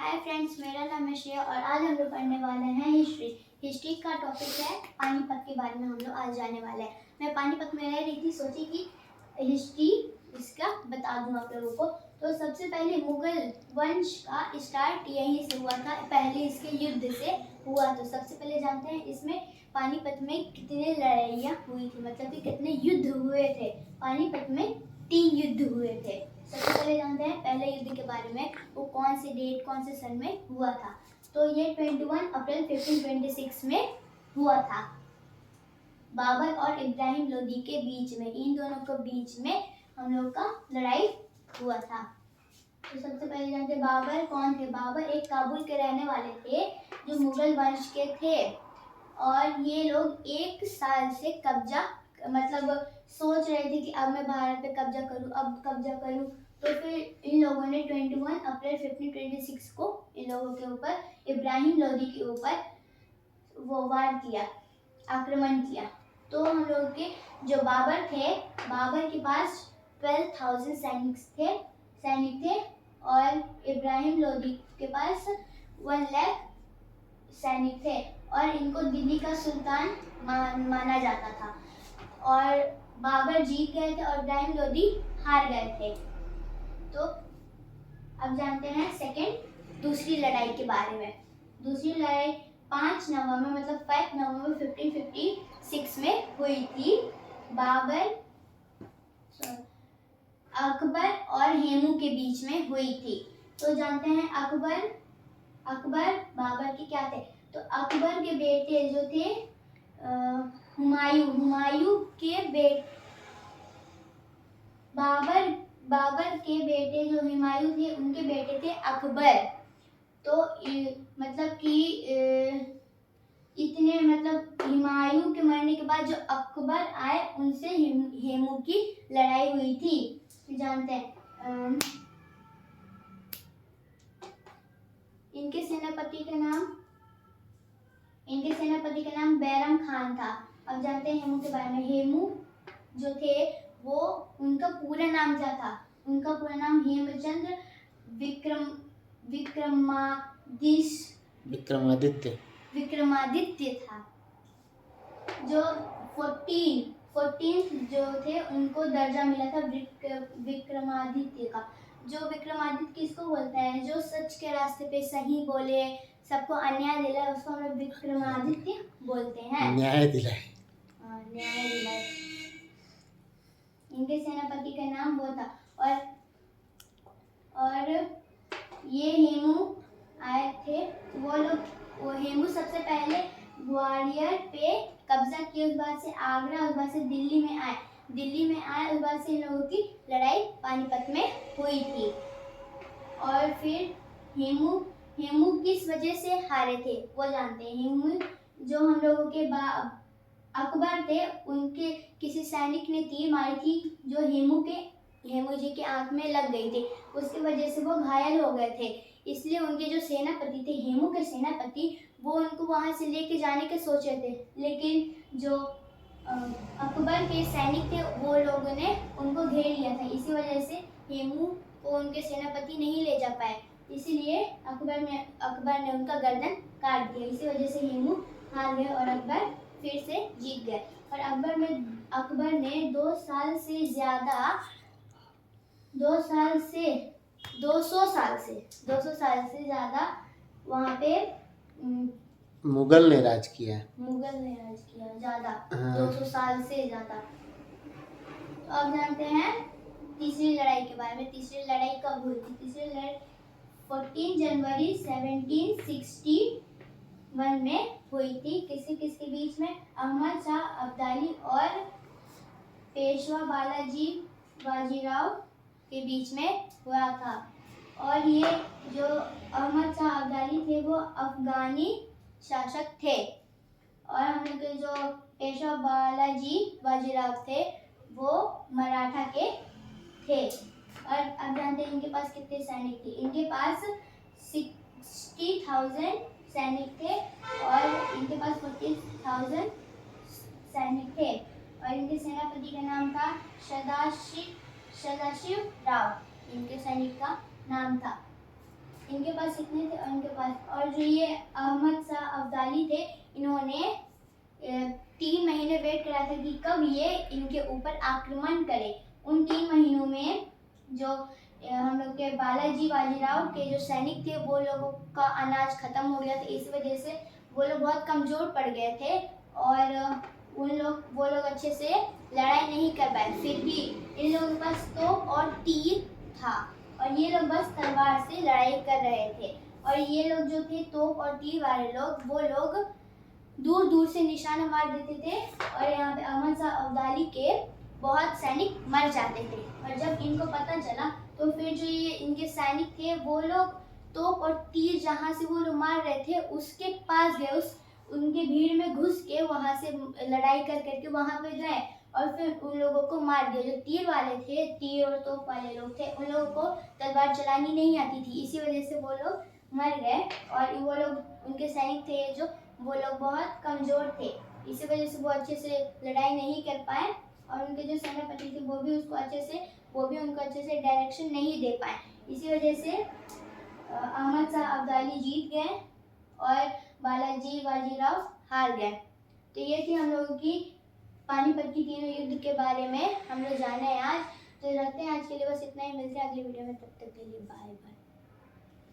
Hi friends, मेरा नाम है श्रेया और आज हम लोग पढ़ने वाले हैं हिस्ट्री का टॉपिक है पानीपत के बारे में हम लोग आज जाने वाले हैं। मैं पानीपत में रह रही थी, सोची कि हिस्ट्री इसका बता दूं आप लोगों को। तो सबसे पहले मुगल वंश का स्टार्ट यहीं से हुआ था, पहले इसके युद्ध से हुआ। तो सबसे पहले जानते हैं इसमें पानीपत में कितने लड़ाइयाँ हुई थी, मतलब कि कितने युद्ध हुए थे। पानीपत में 3 युद्ध हुए थे। सबसे पहले जानते हैं पहले युद्ध के बारे में, वो कौन से डेट कौन से सन में हुआ था। तो ये 21 अप्रैल 1526 में हुआ था। बाबर और इब्राहिम लोदी के बीच में, इन दोनों के बीच में हम लोग का लड़ाई हुआ था। तो सबसे पहले जानते बाबर कौन थे। बाबर एक काबुल के रहने वाले थे जो मुगल वंश के थे, और ये लोग 1 साल से कब्जा मतलब सोच रहे थे कि अब मैं भारत पे कब्जा करूं, अब कब्जा करूं। तो फिर इन लोगों ने 21 अप्रैल 1526 को इन लोगों के ऊपर, इब्राहिम लोदी के ऊपर वो वार किया, आक्रमण किया। तो हम लोग के जो बाबर थे, बाबर के पास 12,000 सैनिक थे और इब्राहिम लोदी के पास 1 लाख सैनिक थे, और इनको दिल्ली का सुल्तान माना जाता था। और बाबर जीत गए थे और इब्राहिम लोदी हार गए थे। तो अब जानते हैं दूसरी लड़ाई के बारे में। दूसरी लड़ाई 5 नवंबर मतलब 5 नवंबर 1556 में हुई थी। अकबर और हेमू के बीच में हुई थी। तो जानते हैं अकबर बाबर के क्या थे। तो अकबर के बेटे जो थे हुमायूं के बेटे, बाबर के बेटे जो हुमायूं थे उनके बेटे थे अकबर। तो मतलब कि इतने मतलब हुमायूं के मरने के बाद जो अकबर आए उनसे हेमू की लड़ाई हुई थी। जानते हैं इनके सेनापति का नाम बैरम खान था। अब जानते हैं हेमू के बारे में। हेमू जो थे वो, उनका पूरा नाम क्या था। उनका पूरा नाम हेमचंद्र विक्रमादित्य था। जो 14 जो थे उनको दर्जा मिला था विक्रमादित्य का। जो विक्रमादित्य किसको बोलते हैं, जो सच के रास्ते पे सही बोले, सबको अन्याय दिलाए, उसको हम लोग विक्रमादित्य बोलते हैं। न्याय दिलाए। इनके सेनापति का नाम वो था। और ये हेमू आए थे, वो हेमू सबसे पहले ग्वालियर पे कब्जा किया, उस बाद से आगरा, उस बाद से दिल्ली में आए, उस बाद से इन लोगों की लड़ाई पानीपत में हुई थी। और फिर हेमू किस वजह से हारे थे वो जानते हैं। हेमू जो हम लोगों के अकबर थे, उनके किसी सैनिक ने तीर मारी थी जो हेमू जी के आंख में लग गई थी, उसकी वजह से वो घायल हो गए थे। इसलिए उनके जो सेनापति थे, हेमू के सेनापति, वो उनको वहां से लेके जाने के सोचे थे, लेकिन जो अकबर के सैनिक थे वो लोगों ने उनको घेर लिया था। इसी वजह से हेमू को उनके सेनापति नहीं ले जा पाए, इसीलिए अकबर ने उनका गर्दन काट दिया। इसी वजह से हेमू हार गए और अकबर फिर से जीत गए। और अकबर ने 200 साल से ज़्यादा वहाँ पे मुगल ने राज किया ज़्यादा, 200 साल से ज़्यादा। तो अब जानते हैं तीसरी लड़ाई के बारे में। तीसरी लड़ाई कब हुई थी। तीसरी लड़ाई 14 जनवरी 1761 में हुई थी। किसके बीच में, अहमद शाह अब्दाली और पेशवा बालाजी बाजीराव के बीच में हुआ था। और ये जो अहमद शाह अब्दाली थे वो अफगानी शासक थे, और हम लोग के जो पेशवा बालाजी बाजीराव थे वो मराठा के थे। और अब जानते हैं इनके पास कितने सैनिक थे। इनके पास 60,000 सैनिक थे और इनके पास 40,000 सैनिक थे। और इनके सेनापति का नाम था सदाशिव राव, इनके सैनिक का नाम था। इनके पास इतने थे और इनके पास, और जो ये अहमद शाह अब्दाली थे, इन्होंने 3 महीने वेट करा था कि कब ये इनके ऊपर आक्रमण करे। उन 3 महीनों में जो हम लोग के बालाजी बाजीराव के जो सैनिक थे वो लोगों का अनाज खत्म हो गया था, इस वजह से वो लोग बहुत कमज़ोर पड़ गए थे और वो लोग अच्छे से लड़ाई नहीं कर पाए। फिर भी इन लोगों के पास तोप और तीर था और ये लोग बस तलवार से लड़ाई कर रहे थे। और ये लोग जो थे तोप और तीर वाले लोग, वो लोग दूर दूर से निशाना मार देते थे और यहाँ पे अहमद शाह अब्दाली के बहुत सैनिक मर जाते थे। और जब इनको पता चला तो फिर जो ये इनके सैनिक थे वो लोग तोप और तीर जहाँ से वो लोग मार रहे थे उसके पास गए, उनके भीड़ में घुस के वहाँ से लड़ाई कर करके वहाँ पे गए और फिर उन लोगों को मार दिया। जो तीर वाले थे, तीर और तोप वाले लोग थे, उन लोगों को तलवार चलानी नहीं आती थी, इसी वजह से वो लोग मर गए। और वो लोग उनके सैनिक थे जो, वो लोग बहुत कमज़ोर थे, इसी वजह से वो अच्छे से लड़ाई नहीं कर पाए और उनके जो सेनापति थे वो भी उनको अच्छे से डायरेक्शन नहीं दे पाए। इसी वजह से अहमद शाह अब्दाली जीत गए और बालाजी बाजीराव हार गए। तो ये थी हम लोगों की पानीपत की तीनों युद्ध के बारे में हम लोग जाने आज। तो रखते हैं आज के लिए बस इतना ही, मिलते हैं अगली वीडियो में, तब तक के लिए बाय बाय।